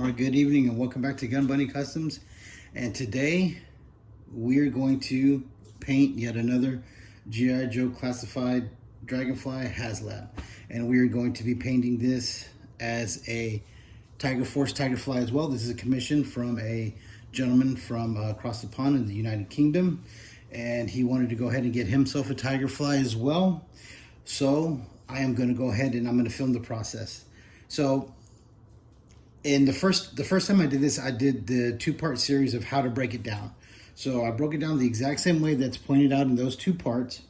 Or good evening and welcome back to Gun Bunny Customs. And today we're going to paint yet another G.I. Joe classified Dragonfly HASLAB. And we are going to be painting this as a Tiger Force Tigerfly as well. This is a commission from a gentleman from across the pond in the United Kingdom. And he wanted to go ahead and get himself a Tigerfly as well. So I am going to go ahead and I'm going to film the process. So the first time I did this, I did the two-part series of how to break it down. So I broke it down the exact same way that's pointed out in those two parts.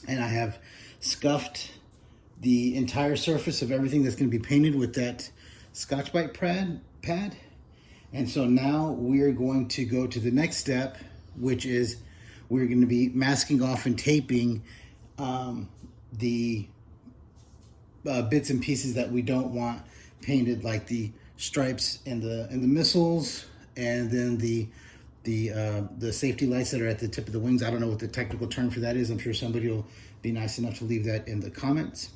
And I have scuffed the entire surface of everything that's going to be painted with that Scotch-Brite pad. And so now we're going to go to the next step, which is we're going to be masking off and taping the bits and pieces that we don't want painted, like the stripes and the missiles, and then the safety lights that are at the tip of the wings. I don't know what the technical term for that is. I'm sure somebody will be nice enough to leave that in the comments.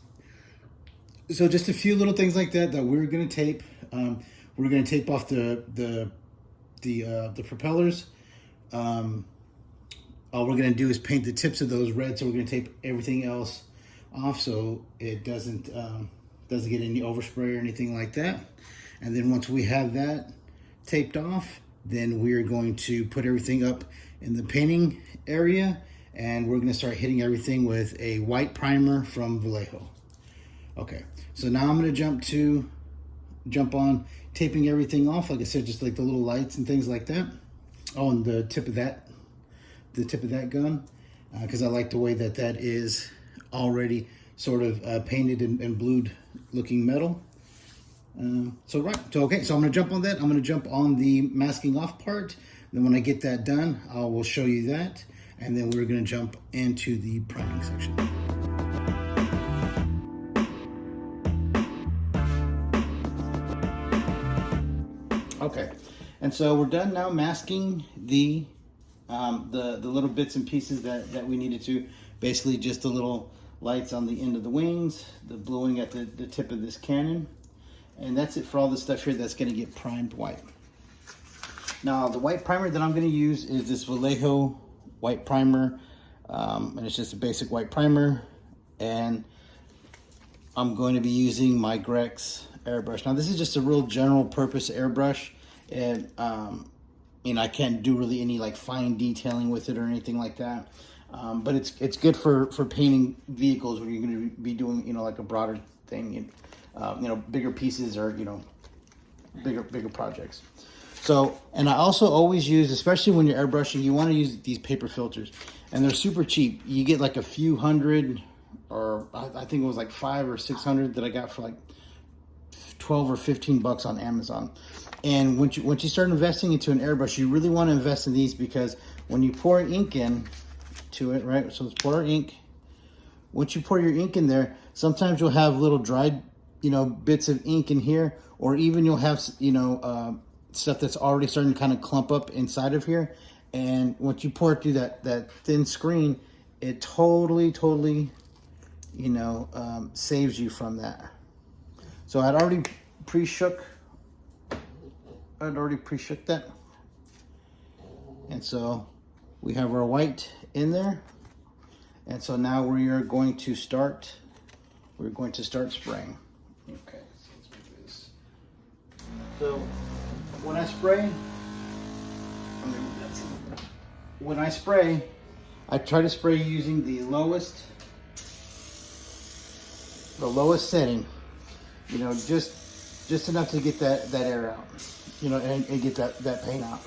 So just a few little things like that we're going to tape. We're going to tape off the propellers. All we're going to do is paint the tips of those red. So we're going to tape everything else off so it doesn't get any overspray or anything like that. And then once we have that taped off, then we're going to put everything up in the painting area, and we're going to start hitting everything with a white primer from Vallejo. Okay, so now I'm going to jump on taping everything off. Like I said, just like the little lights and things like that on the tip of that gun, because I like the way that is already sort of painted and blued looking metal. So I'm gonna jump on that. I'm gonna jump on the masking off part. Then when I get that done, I will show you that, and then we're gonna jump into the priming section. Okay, and so we're done now masking the little bits and pieces that we needed to. Basically just the little lights on the end of the wings, the bluing at the tip of this cannon, and that's it for all the stuff here that's going to get primed white. Now the white primer that I'm going to use is this Vallejo white primer, and it's just a basic white primer, and I'm going to be using my Grex airbrush. Now this is just a real general purpose airbrush, and I can't do really any like fine detailing with it or anything like that. But it's good for painting vehicles when you're going to be doing, like a broader thing, bigger pieces or, bigger projects. So, and I also always use, especially when you're airbrushing, you want to use these paper filters, and they're super cheap. You get like a few hundred, or I think it was like 500 or 600 that I got for like 12 or 15 bucks on Amazon. And once you start investing into an airbrush, you really want to invest in these, because when you pour ink in to it, right? So let's pour our ink. Once you pour your ink in there, sometimes you'll have little dried, bits of ink in here, or even you'll have, stuff that's already starting to kind of clump up inside of here. And once you pour it through that thin screen, it totally, saves you from that. So I'd already pre-shook that. And so we have our white in there. And so now we are going to start, spraying. Okay, so let's move this. So when I spray, I try to spray using the lowest setting, just enough to get that air out, and get that paint out.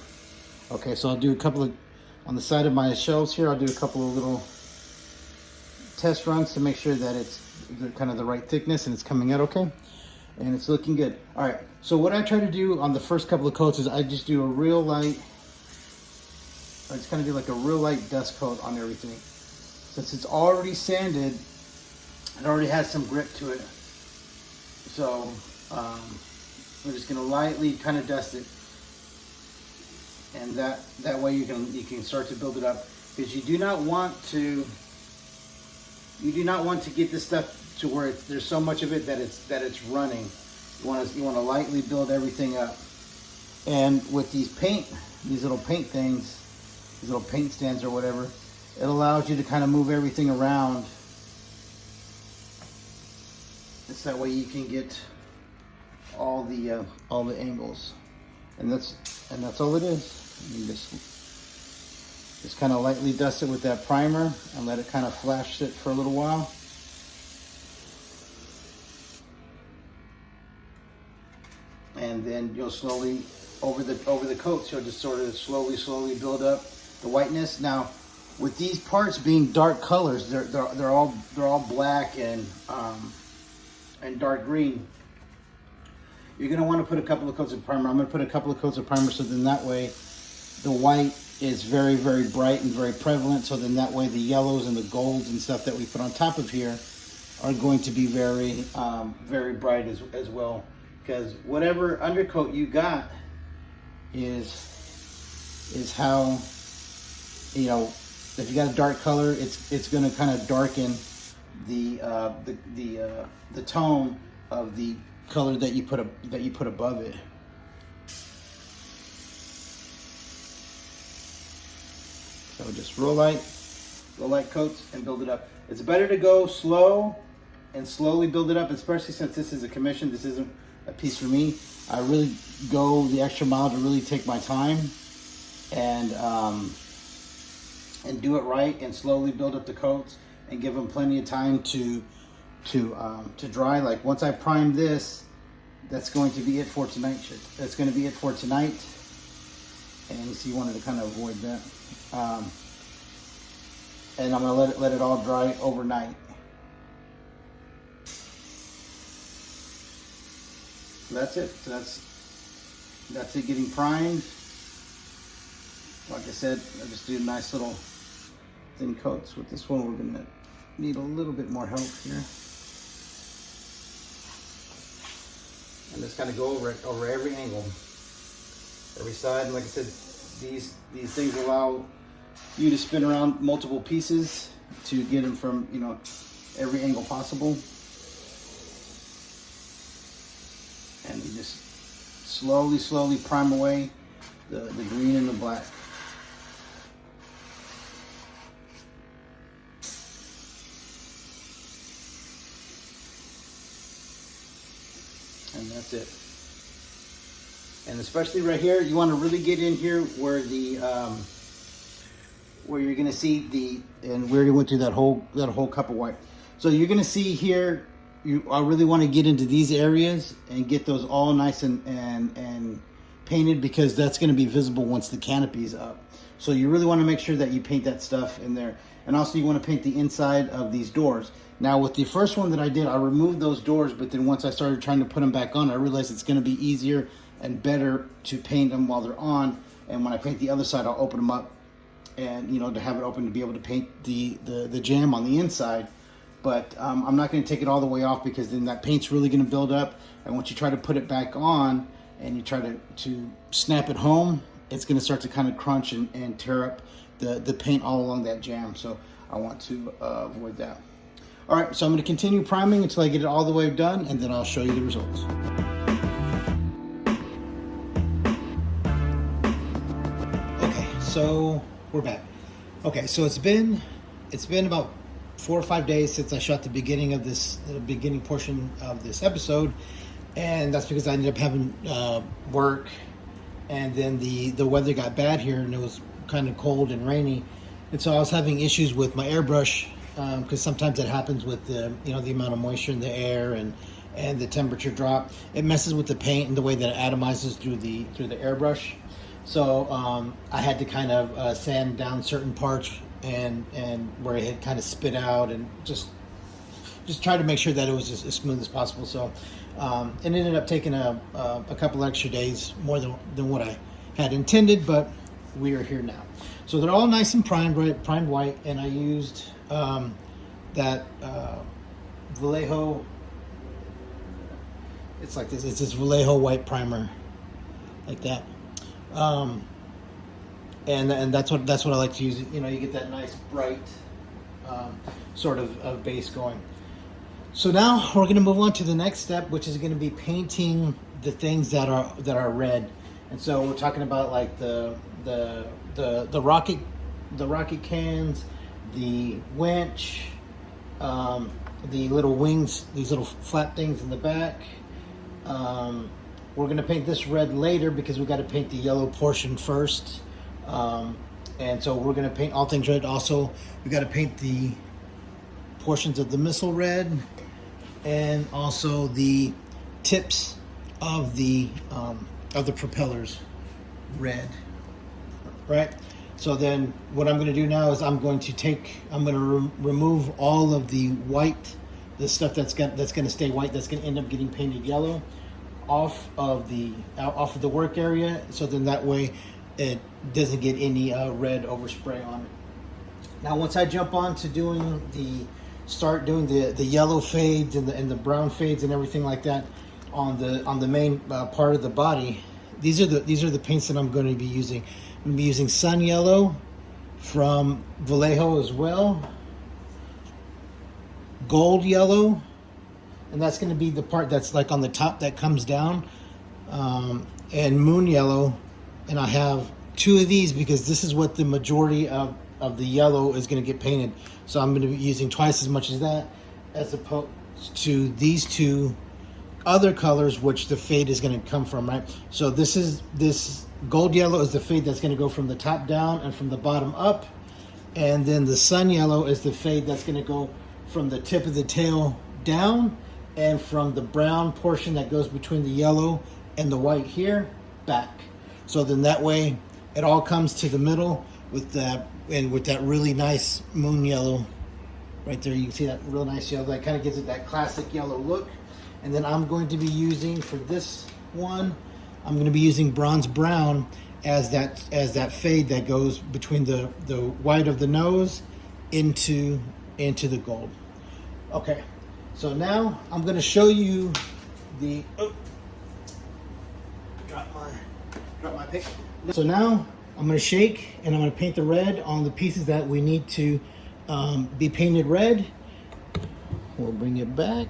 Okay, so I'll do a couple of, on the side of my shelves here, I'll do a couple of little test runs to make sure that it's kind of the right thickness and it's coming out okay. And it's looking good. All right, so what I try to do on the first couple of coats is I just do a real light, I just kind of do like a real light dust coat on everything. Since it's already sanded, it already has some grip to it. So I'm just gonna lightly kind of dust it. And that way you can start to build it up, because you do not want to get this stuff to where there's so much of it that it's running. You want to lightly build everything up. And with these little paint things, these little paint stands or whatever, it allows you to kind of move everything around. It's that way you can get all the angles, and that's all it is. You just kind of lightly dust it with that primer and let it kind of flash sit for a little while. And then you'll slowly, over the coats, you'll just sort of slowly build up the whiteness. Now, with these parts being dark colors, they're all black and dark green. You're gonna want to put a couple of coats of primer. I'm gonna put a couple of coats of primer, so then that way the white is very, very bright and very prevalent. So then that way the yellows and the golds and stuff that we put on top of here are going to be very, very bright as well. Because whatever undercoat you got is how, you know, if you got a dark color, it's going to kind of darken the tone of the color that you put above it. So just real light coats and build it up. It's better to go slow and slowly build it up, especially since this is a commission. This isn't a piece for me. I really go the extra mile to really take my time and do it right and slowly build up the coats and give them plenty of time to dry. Like once I prime this, that's going to be it for tonight. That's going to be it for tonight. And so you wanted to kind of avoid that. And I'm going to let it all dry overnight. So that's it. So that's it getting primed. Like I said, I just do nice little thin coats. With this one, we're gonna need a little bit more help here. And just kind of go over every angle, every side. And like I said, these things allow you to spin around multiple pieces to get them from, you know, every angle possible. And you just slowly prime away the green and the black. And that's it. And especially right here, you want to really get in here where the where you're going to see and we already went through that whole cup of white. So you're going to see here. I really want to get into these areas and get those all nice and painted, because that's going to be visible once the canopy is up. So you really want to make sure that you paint that stuff in there. And also you want to paint the inside of these doors. Now with the first one that I did, I removed those doors, but then once I started trying to put them back on, I realized it's going to be easier and better to paint them while they're on. And when I paint the other side, I'll open them up and, you know, to have it open to be able to paint the jam on the inside. But I'm not going to take it all the way off, because then that paint's really going to build up. And once you try to put it back on and you try to snap it home, it's going to start to kind of crunch and tear up the paint all along that jam. So I want to avoid that. All right, so I'm going to continue priming until I get it all the way done, and then I'll show you the results. Okay, so we're back. Okay, so it's been about 4 or 5 days since I shot the beginning portion of this episode, and that's because I ended up having work, and then the weather got bad here, and it was kind of cold and rainy, and so I was having issues with my airbrush, because sometimes it happens with the amount of moisture in the air and the temperature drop. It messes with the paint and the way that it atomizes through the airbrush. So I had to kind of sand down certain parts and where it had kind of spit out, and just try to make sure that it was as smooth as possible. So it ended up taking a couple extra days more than what I had intended, but we are here now. So they're all nice and primed white, and I used that Vallejo. It's like this. It's this Vallejo white primer, like that. And that's what I like to use. You know, you get that nice bright sort of base going. So now we're going to move on to the next step, which is going to be painting the things that are red. And so we're talking about like the rocket cans, the winch, the little wings, these little flap things in the back. We're going to paint this red later because we got to paint the yellow portion first. And so we're going to paint all things red. Also, we got to paint the portions of the missile red, and also the tips of the propellers red. Right. So then, what I'm going to do now is I'm going to remove all of the white, the stuff that's going to stay white, that's going to end up getting painted yellow, off of the work area. So then that way, it doesn't get any red overspray on it. Now, once I jump on to start doing the yellow fades and the brown fades and everything like that on the main part of the body, these are the paints that I'm going to be using. I'm going to be using Sun Yellow from Vallejo as well, Gold Yellow, and that's going to be the part that's like on the top that comes down, and Moon Yellow. And I have two of these because this is what the majority of the yellow is going to get painted. So I'm going to be using twice as much as that, as opposed to these two other colors, which the fade is going to come from, right? So this gold yellow is the fade that's going to go from the top down and from the bottom up. And then the Sun Yellow is the fade that's going to go from the tip of the tail down, and from the brown portion that goes between the yellow and the white here, back. So then that way it all comes to the middle with that really nice moon yellow right there. You can see that real nice yellow that kind of gives it that classic yellow look. And then I'm going to be using, for this one, I'm going to be using bronze brown as that fade that goes between the white of the nose into the gold. Okay, so now I'm going to show you the drop my pick. So now I'm going to shake and I'm going to paint the red on the pieces that we need to be painted red. We'll bring it back.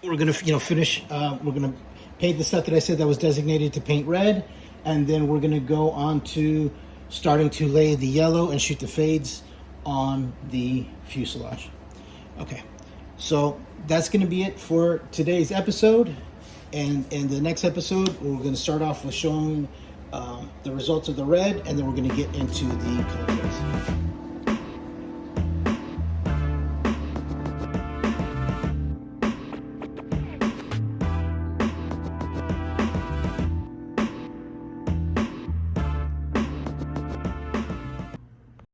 We're going to finish. We're going to paint the stuff that I said that was designated to paint red, and then we're going to go on to starting to lay the yellow and shoot the fades on the fuselage. Okay, so that's going to be it for today's episode. And in the next episode, we're going to start off with showing the results of the red, and then we're going to get into the color grades.